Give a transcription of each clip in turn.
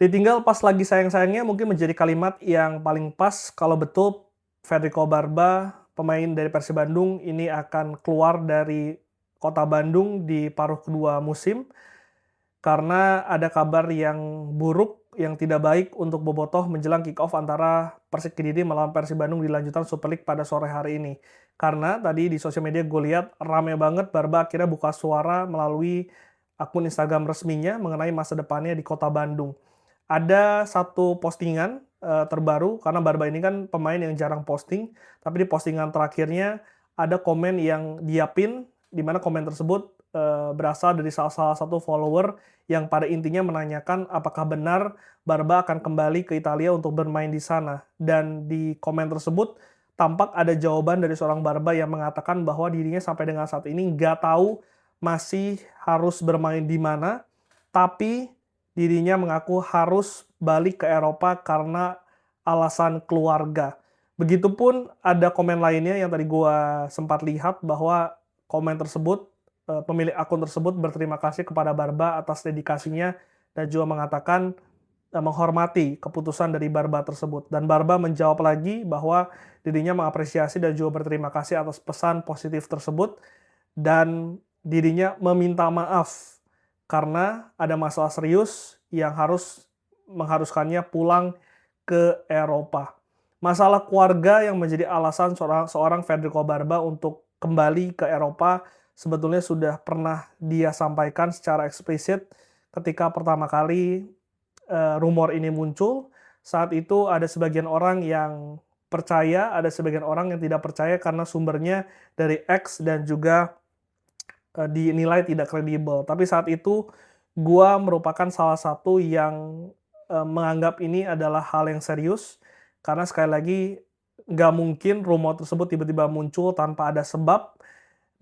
Ditinggal pas lagi sayang-sayangnya mungkin menjadi kalimat yang paling pas kalau betul Federico Barba, pemain dari Persib Bandung ini akan keluar dari kota Bandung di paruh kedua musim, karena ada kabar yang buruk, yang tidak baik untuk Bobotoh menjelang kick-off antara Persik Kediri melawan Persib Bandung di lanjutan Super League pada sore hari ini. Karena tadi di sosial media gue lihat rame banget Barba akhirnya buka suara melalui akun Instagram resminya mengenai masa depannya di kota Bandung. Ada satu postingan, terbaru karena Barba ini kan pemain yang jarang posting, tapi di postingan terakhirnya ada komen yang dia pin, di mana komen tersebut, berasal dari salah satu follower yang pada intinya menanyakan apakah benar Barba akan kembali ke Italia untuk bermain di sana. Dan di komen tersebut tampak ada jawaban dari seorang Barba yang mengatakan bahwa dirinya sampai dengan saat ini nggak tahu masih harus bermain di mana, tapi dirinya mengaku harus balik ke Eropa karena alasan keluarga. Begitupun ada komen lainnya yang tadi gua sempat lihat bahwa komen tersebut, pemilik akun tersebut berterima kasih kepada Barba atas dedikasinya dan juga mengatakan, menghormati keputusan dari Barba tersebut. Dan Barba menjawab lagi bahwa dirinya mengapresiasi dan juga berterima kasih atas pesan positif tersebut dan dirinya meminta maaf karena ada masalah serius yang mengharuskannya pulang ke Eropa. Masalah keluarga yang menjadi alasan seorang Federico Barba untuk kembali ke Eropa sebetulnya sudah pernah dia sampaikan secara eksplisit ketika pertama kali rumor ini muncul. Saat itu ada sebagian orang yang percaya, ada sebagian orang yang tidak percaya karena sumbernya dari X dan juga dinilai tidak kredibel. Tapi saat itu gua merupakan salah satu yang menganggap ini adalah hal yang serius, karena sekali lagi nggak mungkin rumor tersebut tiba-tiba muncul tanpa ada sebab,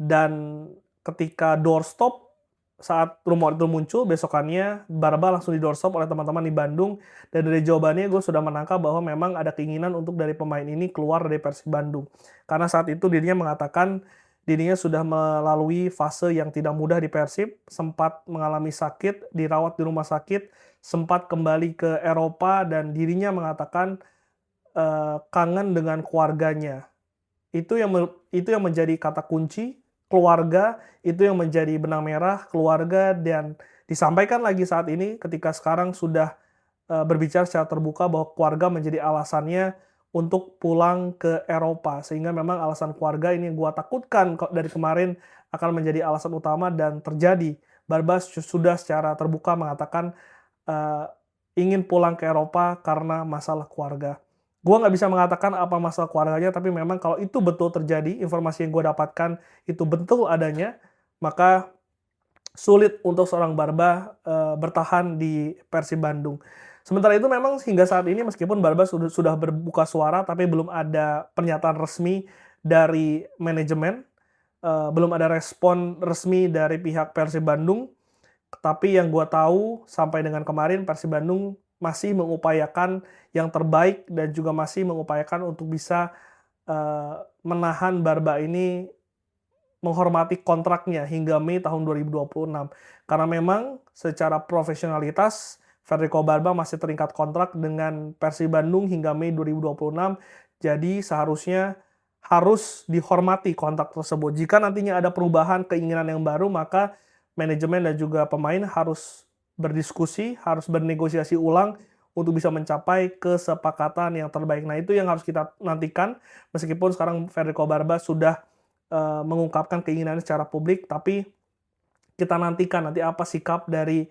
dan ketika doorstop saat rumor itu muncul, besokannya Barba langsung di-doorstop oleh teman-teman di Bandung, dan dari jawabannya gue sudah menangkap bahwa memang ada keinginan untuk dari pemain ini keluar dari Persib Bandung. Karena saat itu dirinya mengatakan dirinya sudah melalui fase yang tidak mudah di Persib, sempat mengalami sakit, dirawat di rumah sakit, sempat kembali ke Eropa, dan dirinya mengatakan kangen dengan keluarganya. Itu yang menjadi kata kunci, keluarga, itu yang menjadi benang merah, keluarga, dan disampaikan lagi saat ini ketika sekarang sudah berbicara secara terbuka bahwa keluarga menjadi alasannya untuk pulang ke Eropa. Sehingga memang alasan keluarga ini yang gua takutkan dari kemarin akan menjadi alasan utama dan terjadi. Barbas sudah secara terbuka mengatakan eee, ingin pulang ke Eropa karena masalah keluarga. Gua nggak bisa mengatakan apa masalah keluarganya, tapi memang kalau itu betul terjadi, informasi yang gue dapatkan itu betul adanya, maka sulit untuk seorang Barba bertahan di Persib Bandung. Sementara itu memang hingga saat ini meskipun Barba sudah berbuka suara, tapi belum ada pernyataan resmi dari manajemen, belum ada respon resmi dari pihak Persib Bandung. Tapi yang gue tahu sampai dengan kemarin Persib Bandung masih mengupayakan yang terbaik dan juga masih mengupayakan untuk bisa menahan Barba ini menghormati kontraknya hingga Mei tahun 2026. Karena memang secara profesionalitas Federico Barba masih terikat kontrak dengan Persib Bandung hingga Mei 2026. Jadi seharusnya harus dihormati kontrak tersebut. Jika nantinya ada perubahan keinginan yang baru, maka manajemen dan juga pemain harus berdiskusi, harus bernegosiasi ulang untuk bisa mencapai kesepakatan yang terbaik. Nah, itu yang harus kita nantikan meskipun sekarang Federico Barba sudah mengungkapkan keinginannya secara publik, tapi kita nantikan nanti apa sikap dari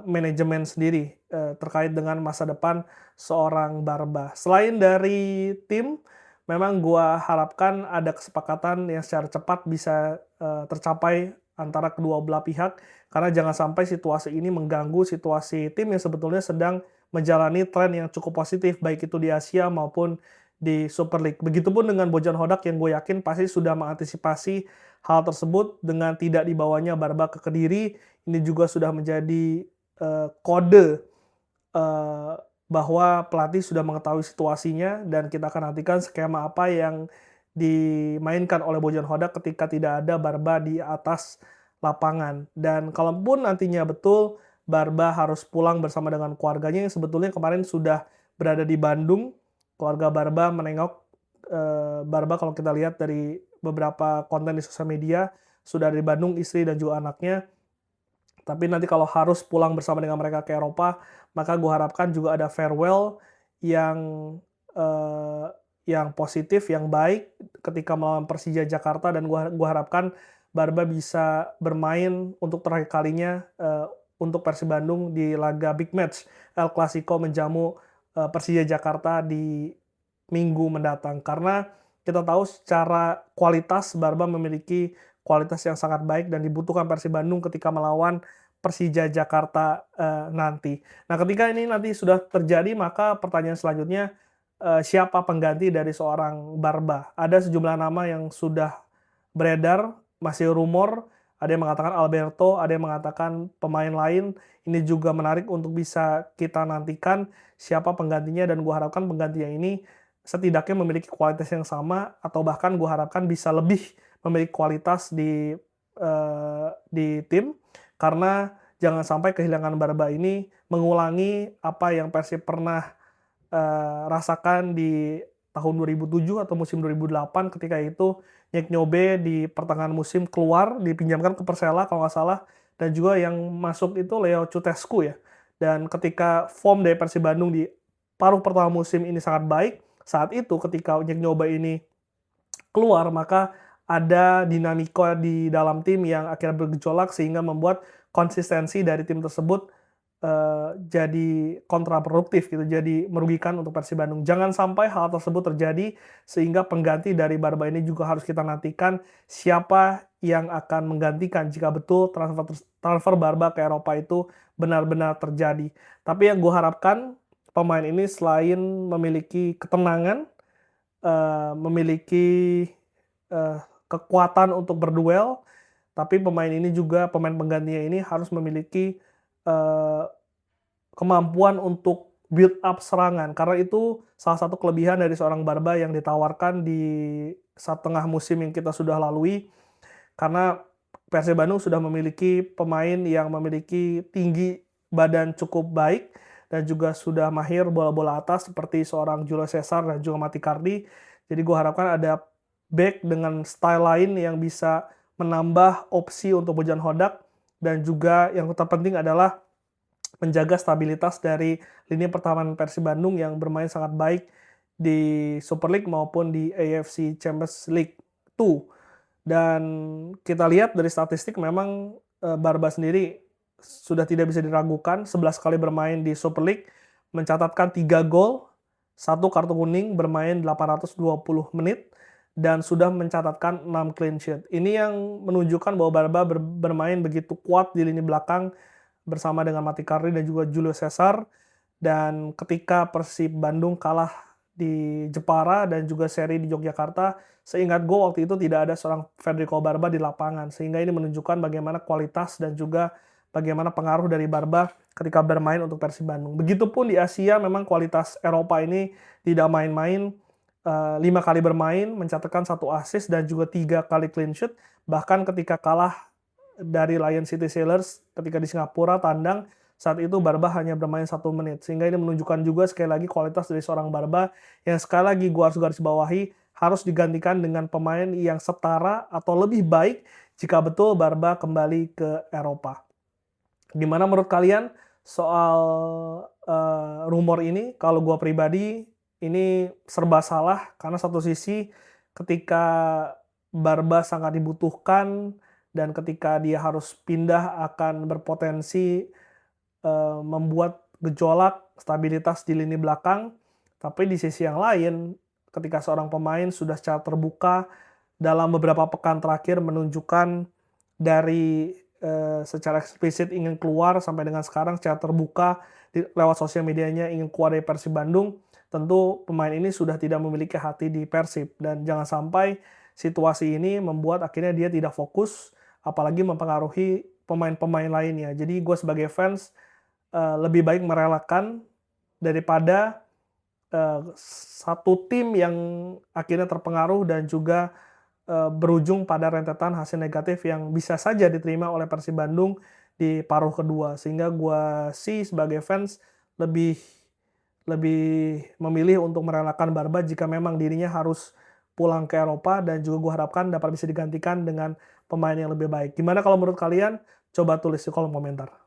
manajemen sendiri terkait dengan masa depan seorang Barba. Selain dari tim, memang gua harapkan ada kesepakatan yang secara cepat bisa tercapai antara kedua belah pihak, karena jangan sampai situasi ini mengganggu situasi tim yang sebetulnya sedang menjalani tren yang cukup positif, baik itu di Asia maupun di Super League. Begitupun dengan Bojan Hodak yang gue yakin pasti sudah mengantisipasi hal tersebut dengan tidak dibawanya Barba ke Kediri. Ini juga sudah menjadi kode bahwa pelatih sudah mengetahui situasinya dan kita akan nantikan skema apa yang dimainkan oleh Bojan Hodak ketika tidak ada Barba di atas lapangan. Dan kalaupun nantinya betul Barba harus pulang bersama dengan keluarganya yang sebetulnya kemarin sudah berada di Bandung. Keluarga Barba menengok, Barba kalau kita lihat dari beberapa konten di sosial media, sudah ada di Bandung, istri dan juga anaknya. Tapi nanti kalau harus pulang bersama dengan mereka ke Eropa, maka gue harapkan juga ada farewell yang, eee, yang positif, yang baik ketika melawan Persija Jakarta dan gua harapkan Barba bisa bermain untuk terakhir kalinya, untuk Persib Bandung di laga big match El Clasico menjamu, Persija Jakarta di minggu mendatang. Karena kita tahu secara kualitas Barba memiliki kualitas yang sangat baik dan dibutuhkan Persib Bandung ketika melawan Persija Jakarta, nanti. Nah, ketika ini nanti sudah terjadi, maka pertanyaan selanjutnya, siapa pengganti dari seorang Barba? Ada sejumlah nama yang sudah beredar, masih rumor, ada yang mengatakan Alberto, ada yang mengatakan pemain lain. Ini juga menarik untuk bisa kita nantikan siapa penggantinya dan gua harapkan penggantinya ini setidaknya memiliki kualitas yang sama atau bahkan gua harapkan bisa lebih memiliki kualitas di tim, karena jangan sampai kehilangan Barba ini mengulangi apa yang Persib pernah rasakan di tahun 2007 atau musim 2008 ketika itu Nyek Nyobe di pertengahan musim keluar, dipinjamkan ke Persela kalau nggak salah, dan juga yang masuk itu Leo Cutescu ya. Dan ketika form dari Persib Bandung di paruh pertama musim ini sangat baik, saat itu ketika Nyek Nyobe ini keluar, maka ada dinamika di dalam tim yang akhirnya bergejolak sehingga membuat konsistensi dari tim tersebut jadi kontraproduktif gitu, jadi merugikan untuk Persib Bandung. Jangan sampai hal tersebut terjadi sehingga pengganti dari Barba ini juga harus kita nantikan siapa yang akan menggantikan jika betul transfer Barba ke Eropa itu benar-benar terjadi. Tapi yang gue harapkan pemain ini selain memiliki ketenangan, memiliki kekuatan untuk berduel, tapi pemain ini juga, pemain penggantinya ini harus memiliki eee, kemampuan untuk build up serangan, karena itu salah satu kelebihan dari seorang Barba yang ditawarkan di saat tengah musim yang kita sudah lalui, karena Persib Bandung sudah memiliki pemain yang memiliki tinggi badan cukup baik dan juga sudah mahir bola-bola atas seperti seorang Julio Cesar dan juga Mati Cardi. Jadi gue harapkan ada back dengan style lain yang bisa menambah opsi untuk Bojan Hodak dan juga yang terpenting adalah menjaga stabilitas dari lini pertahanan Persib Bandung yang bermain sangat baik di Super League maupun di AFC Champions League 2. Dan kita lihat dari statistik memang Barba sendiri sudah tidak bisa diragukan, 11 kali bermain di Super League, mencatatkan 3 gol, 1 kartu kuning, bermain 820 menit, dan sudah mencatatkan 6 clean sheet. Ini yang menunjukkan bahwa Barba bermain begitu kuat di lini belakang bersama dengan Mati Cardi dan juga Julio Cesar. Dan ketika Persib Bandung kalah di Jepara dan juga seri di Yogyakarta, seingat gue waktu itu tidak ada seorang Federico Barba di lapangan, sehingga ini menunjukkan bagaimana kualitas dan juga bagaimana pengaruh dari Barba ketika bermain untuk Persib Bandung. Begitupun di Asia, memang kualitas Eropa ini tidak main-main. 5 kali bermain, mencatatkan 1 assist dan juga 3 kali clean sheet. Bahkan ketika kalah dari Lion City Sailors ketika di Singapura tandang, saat itu Barba hanya bermain 1 menit. Sehingga ini menunjukkan juga sekali lagi kualitas dari seorang Barba yang sekali lagi gua harus garis bawahi harus digantikan dengan pemain yang setara atau lebih baik jika betul Barba kembali ke Eropa. Gimana menurut kalian soal rumor ini? Kalau gua pribadi ini serba salah karena satu sisi ketika Barba sangat dibutuhkan dan ketika dia harus pindah akan berpotensi membuat gejolak stabilitas di lini belakang. Tapi di sisi yang lain, ketika seorang pemain sudah secara terbuka dalam beberapa pekan terakhir menunjukkan dari secara eksplisit ingin keluar sampai dengan sekarang secara terbuka lewat sosial medianya ingin keluar dari Persib Bandung, tentu pemain ini sudah tidak memiliki hati di Persib dan jangan sampai situasi ini membuat akhirnya dia tidak fokus, apalagi mempengaruhi pemain-pemain lainnya. Jadi gue sebagai fans lebih baik merelakan daripada satu tim yang akhirnya terpengaruh dan juga berujung pada rentetan hasil negatif yang bisa saja diterima oleh Persib Bandung di paruh kedua. Sehingga gue sih sebagai fans lebih lebih memilih untuk merelakan Barba jika memang dirinya harus pulang ke Eropa, dan juga gue harapkan dapat bisa digantikan dengan pemain yang lebih baik. Gimana kalau menurut kalian? Coba tulis di kolom komentar.